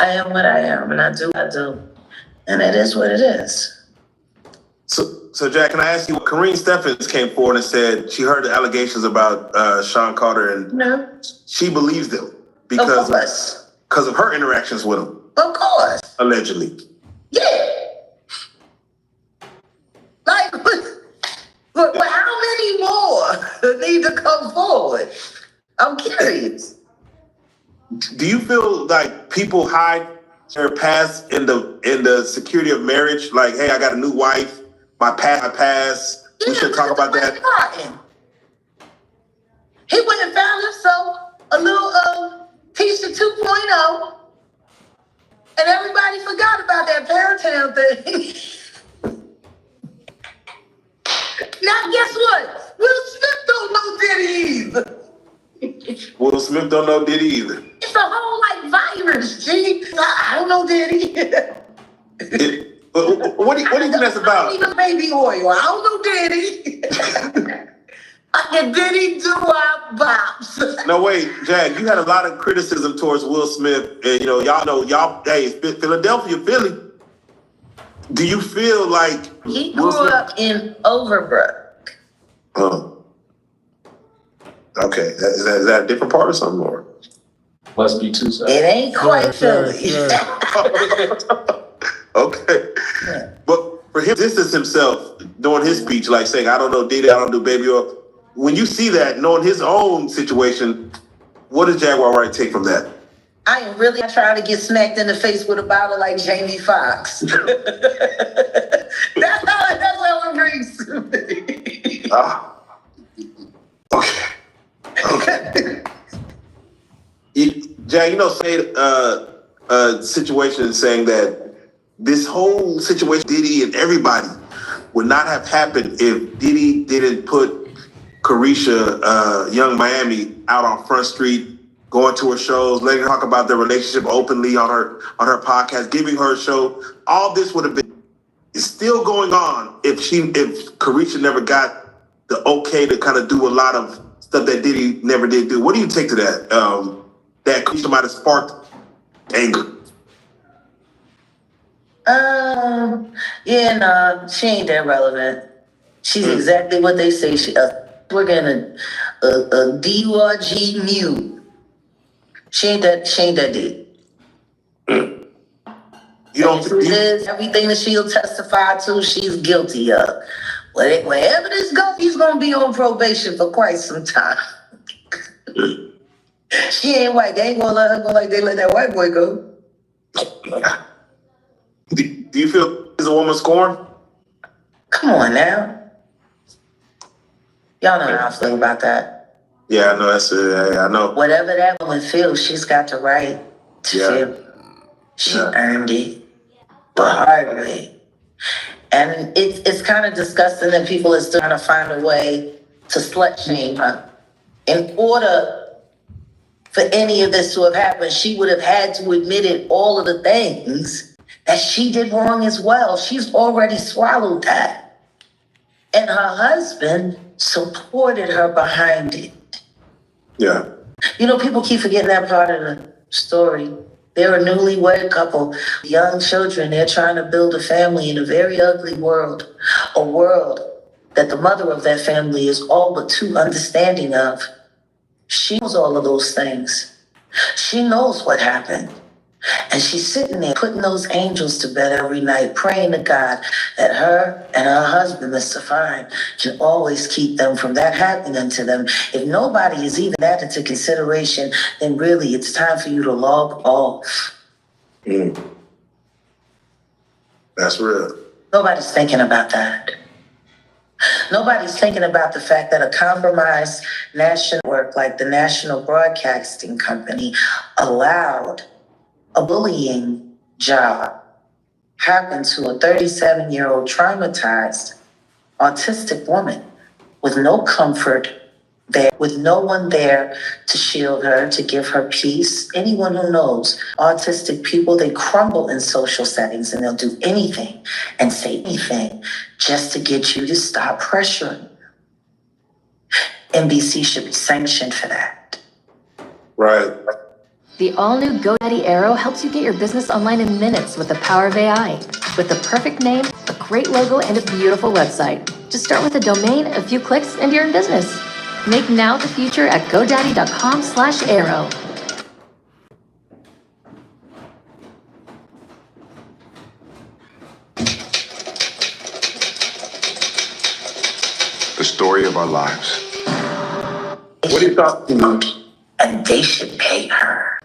I am what I am, and I do what I do. And it is what it is. So Jack, can I ask you, Kareen Steffens came forward and said she heard the allegations about Sean Carter and she believes them because of her interactions with him. Of course. Allegedly. Yeah. Like, but how many more need to come forward? I'm curious. Do you feel like people hide their past in the security of marriage? Like, hey, I got a new wife, my past. We should talk about that. He went and found himself a little Tisha 2.0, and everybody forgot about that Parentown thing. Now, guess what? Will Smith don't know Diddy either. Will Smith don't know Diddy either. It's a whole virus, G. I don't know Diddy. What do you think that's about? I don't even baby oil. I don't know Diddy. And Diddy do our bops. No, wait, Jack, you had a lot of criticism towards Will Smith, and hey, Philadelphia, Philly. Do you feel like he grew up in Overbrook? Oh. Okay, is that a different part or something more? Must be too sad. It ain't quite Philly. Okay. Yeah. But for him, distance himself during his speech, like saying, I don't know Diddy, I don't do baby oil. When you see that, knowing his own situation, what does Jaguar Wright take from that? I am really trying to get smacked in the face with a bottle like Jamie Foxx. That's how it brings to me. Okay. Jack, say a situation saying that this whole situation, Diddy and everybody, would not have happened if Diddy didn't put Carisha, Young Miami, out on Front Street, going to her shows, letting her talk about their relationship openly on her podcast, giving her a show. All this would have been still going on if Carisha never got the okay to kind of do a lot of stuff that Diddy never did do. What do you take to that? That Carisha might have sparked anger. She ain't that relevant. She's exactly what they say. We're gonna DURG mute. She ain't that deep. You don't everything that she'll testify to, she's guilty of. Wherever this goes, he's gonna be on probation for quite some time. She ain't white. They ain't gonna let her go like they let that white boy go. Do you feel is a woman scorned? Come on now. Y'all know how I feel about that. Yeah, I know that's it. I know. Whatever that woman feels, she's got the right to feel. She earned it the hard way. And it's kind of disgusting that people are still trying to find a way to slut shame her. In order for any of this to have happened, she would have had to admit it, all of the things that she did wrong as well. She's already swallowed that. And her husband supported her behind it. Yeah. People keep forgetting that part of the story. They're a newlywed couple, young children. They're trying to build a family in a very ugly world, a world that the mother of that family is all but too understanding of. She knows all of those things. She knows what happened. And she's sitting there putting those angels to bed every night, praying to God that her and her husband, Mr. Fine, can always keep them from that happening to them. If nobody is even that into consideration, then really it's time for you to log off. That's real. Nobody's thinking about that. Nobody's thinking about the fact that a compromised national network like the National Broadcasting Company allowed a bullying job happen to a 37-year-old traumatized autistic woman with no comfort there, with no one there to shield her, to give her peace. Anyone who knows autistic people, they crumble in social settings and they'll do anything and say anything just to get you to stop pressuring. NBC should be sanctioned for that. Right. The all-new GoDaddy Arrow helps you get your business online in minutes with the power of AI. With the perfect name, a great logo, and a beautiful website. Just start with a domain, a few clicks, and you're in business. Make now the future at godaddy.com/arrow. The story of our lives. What do you thought? And they should pay her.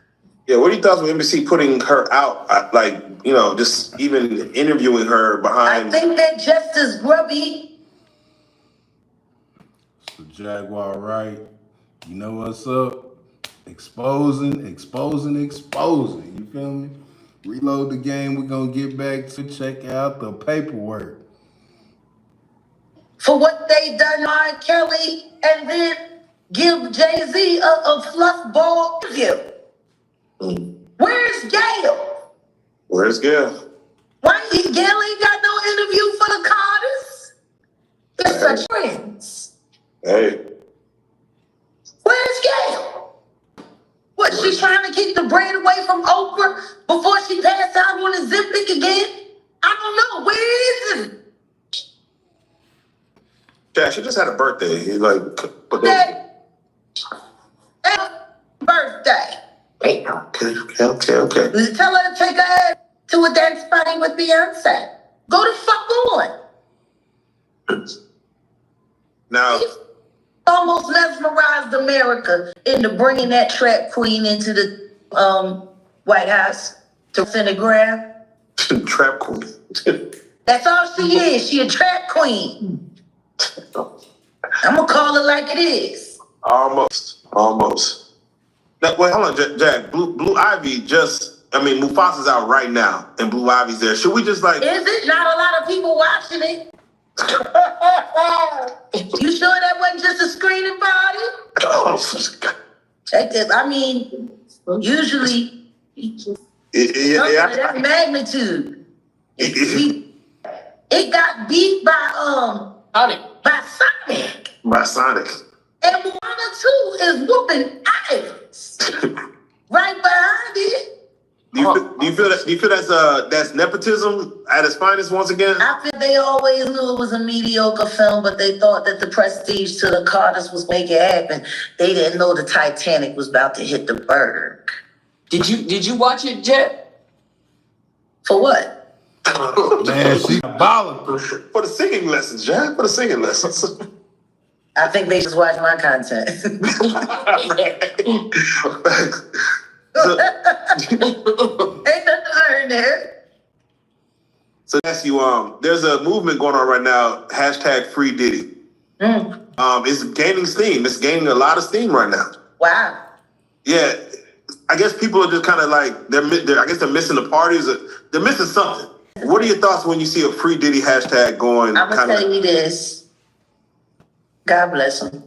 Yeah, what are your thoughts with NBC putting her out? Like, just even interviewing her behind. I think they're just as grubby. So Jaguar, right? You know what's up? Exposing. You feel me? Reload the game. We're going to get back to check out the paperwork. For what they done R. Kelly and then give Jay-Z a fluff ball interview. Where's Gail? Where's Gail? Why Gail ain't got no interview for the Carters? They're such friends. Hey. Where's Gail? What, she's trying to keep the bread away from Oprah before she passed out on Ozempic again? I don't know. Where is it? Yeah, she just had a birthday. He's like, Birthday. Okay. Tell her to take her ass to a dance party with Beyonce. Go the fuck on. Now, almost mesmerized America into bringing that trap queen into the White House to Senegal. Trap queen. That's all she is. She a trap queen. I'm gonna call it like it is. Almost. Now, wait, hold on, Jack. Blue Ivy Mufasa's out right now, and Blue Ivy's there. Should we just like? Is it? Not a lot of people watching it. You sure that wasn't just a screening party? Check this. Usually, that magnitude. It got beat by Sonic. By Sonic. And Moana 2 is whooping ass. Right behind it. Do you feel that's nepotism at its finest once again? I feel they always knew it was a mediocre film, but they thought that the prestige to the Carters was making it happen. They didn't know the Titanic was about to hit the berg. Did you watch it, Jet? For what? Man, she balling. For the singing lessons, Jack. For the singing lessons. I think they just watch my content. Ain't nothing to learn there. So that's you. There's a movement going on right now. #Free Diddy. It's gaining steam. It's gaining a lot of steam right now. Wow. Yeah, I guess people are just kind of like they're missing the parties. They're missing something. What are your thoughts when you see a Free Diddy hashtag going? I'm gonna tell you this. God bless them.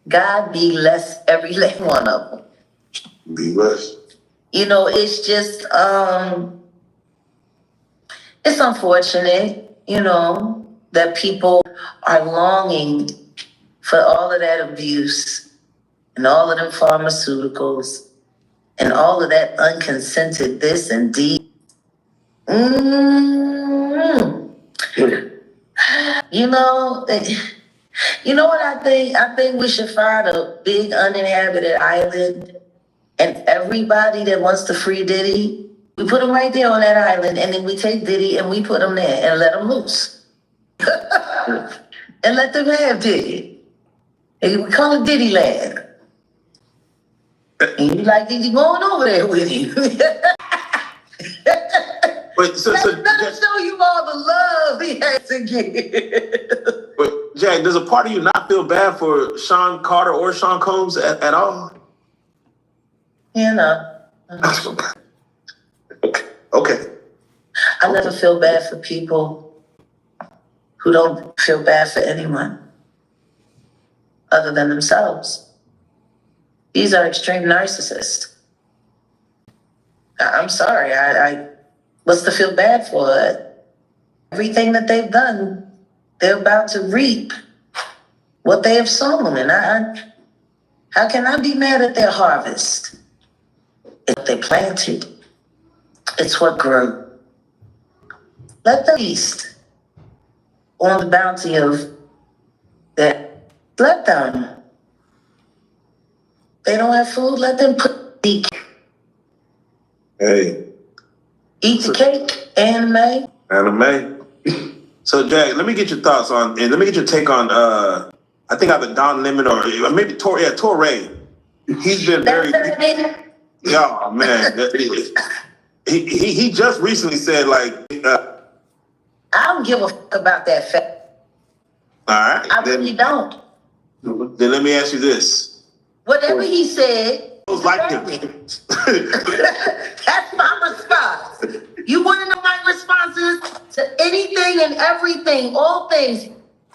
God bless every last one of them. Be blessed. It's just, it's unfortunate, that people are longing for all of that abuse and all of them pharmaceuticals and all of that unconsented this and D. You know what I think? I think we should find a big uninhabited island, and everybody that wants to free Diddy, we put them right there on that island, and then we take Diddy and we put them there and let them loose. And let them have Diddy. And we call it Diddy Land. And you like Diddy going over there with you. Wait, so Let show you all the love he has to give. wait, Jack, does a part of you not feel bad for Sean Carter or Sean Combs at all? You know. Okay. I never feel bad for people who don't feel bad for anyone other than themselves. These are extreme narcissists. I'm sorry, I what's to feel bad for? Everything that they've done, they're about to reap what they have sown. And how can I be mad at their harvest? It's what they planted. It's what grew. Let them feast on the bounty of that. Let them. They don't have food, let them eat. Hey. Eat the cake, anime. So, Jack, let me get your thoughts on, and let me get your take on, I think either Don Lemon or maybe Torre. He's been very, yeah, man. He just recently said, like, I don't give a fuck about that fact. All right. I really don't. Then let me ask you this. Whatever he said. Like him. That's my response. You want to know my responses to anything and everything, all things,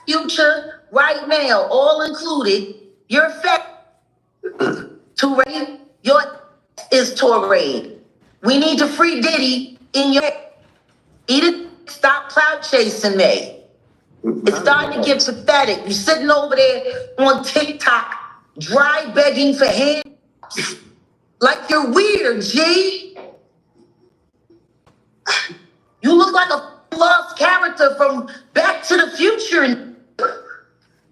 future, right now, all included. Your fact to raid, your is to raid. We need to free Diddy in your eat it. Stop cloud chasing me. It's starting to get pathetic. You're sitting over there on TikTok, dry begging for hands. Like you're weird, G. You look like a lost character from Back to the Future.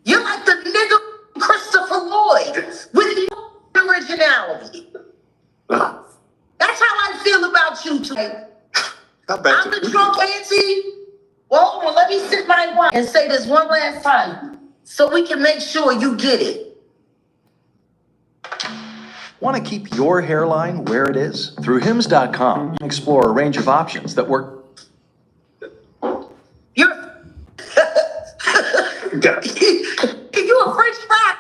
You're like the nigga Christopher Lloyd with no originality. That's how I feel about you today. I'm the drunk auntie. Well, let me sip my wine and say this one last time so we can make sure you get it. Want to keep your hairline where it is? Through Hims.com, you can explore a range of options that work. You're a French fry,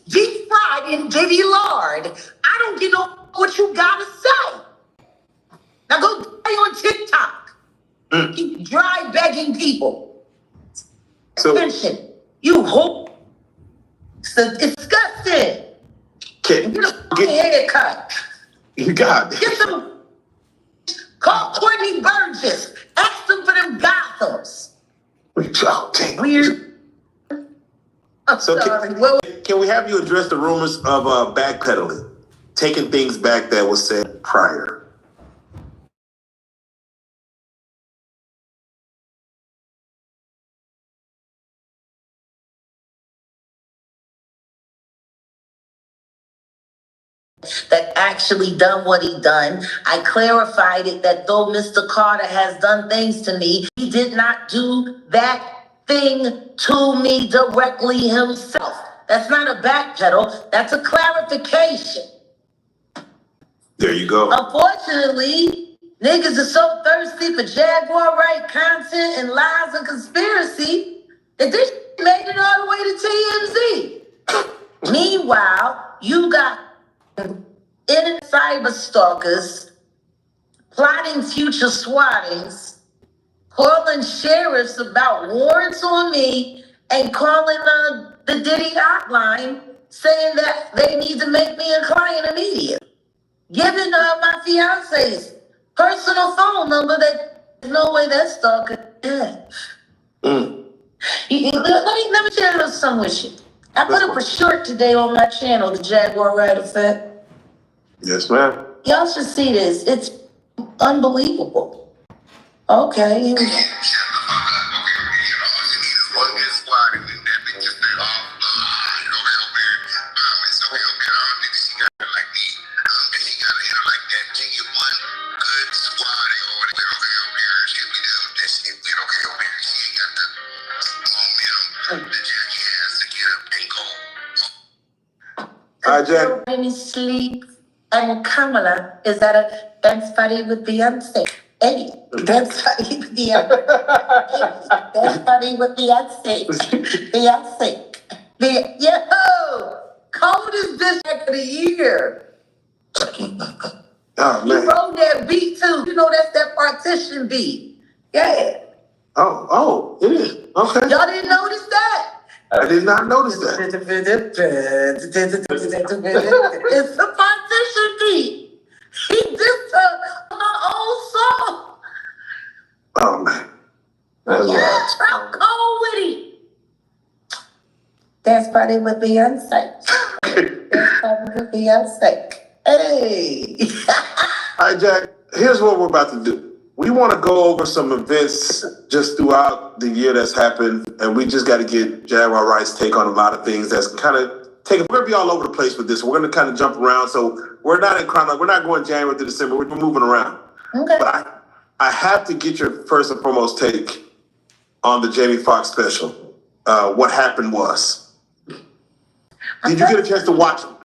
deep fried in baby lard. I don't get no what you gotta say. Now go die on TikTok. Keep dry begging people. Attention. You hope. It's disgusting. Get a fucking haircut. You got it. Get some. Call Courtney Burgess. Ask them for them Gothams. Weird. I'm sorry. Can we have you address the rumors of backpedaling, taking things back that was said prior? That actually done what he done. I clarified it that though Mr. Carter has done things to me, he did not do that thing to me directly himself. That's not a backpedal, that's a clarification. There you go. Unfortunately, niggas are so thirsty for Jaguar right content and lies and conspiracy that this made it all the way to TMZ. Meanwhile, you got in cyber stalkers plotting future swattings, calling sheriffs about warrants on me, and calling the Diddy hotline saying that they need to make me a client immediately. Giving my fiance's personal phone number that there's no way that stalker did. Let me share this some with you. I put up a short today on my channel, the Jaguar Ride Effect. Yes, ma'am. Y'all should see this. It's unbelievable. Okay, here we go. Jack. Sleep and Kamala is at a dance party with Beyonce. Hey, that's funny with that's funny with Beyonce. Yo, coldest bitch of the year. Oh, You man. wrote that beat too. You know that's that partition beat. Yeah. Oh, it is. Okay. Y'all didn't notice that? I did not notice that. It's a partition beat. He did her own song. Oh, man. That's Yeah, I'm cold with it. That's probably with Beyonce. That's probably with Beyonce. Hey. All right, Jack, here's what we're about to do. We want to go over some events just throughout the year that's happened, and we just got to get Jaguar Wright's take on a lot of things that's kind of taking. We're going to be all over the place with this. We're going to kind of jump around, so we're not in chronology. We're not going January to December. We're moving around. Okay. But I have to get your first and foremost take on the Jamie Foxx special. What happened was, did you get a chance to watch it?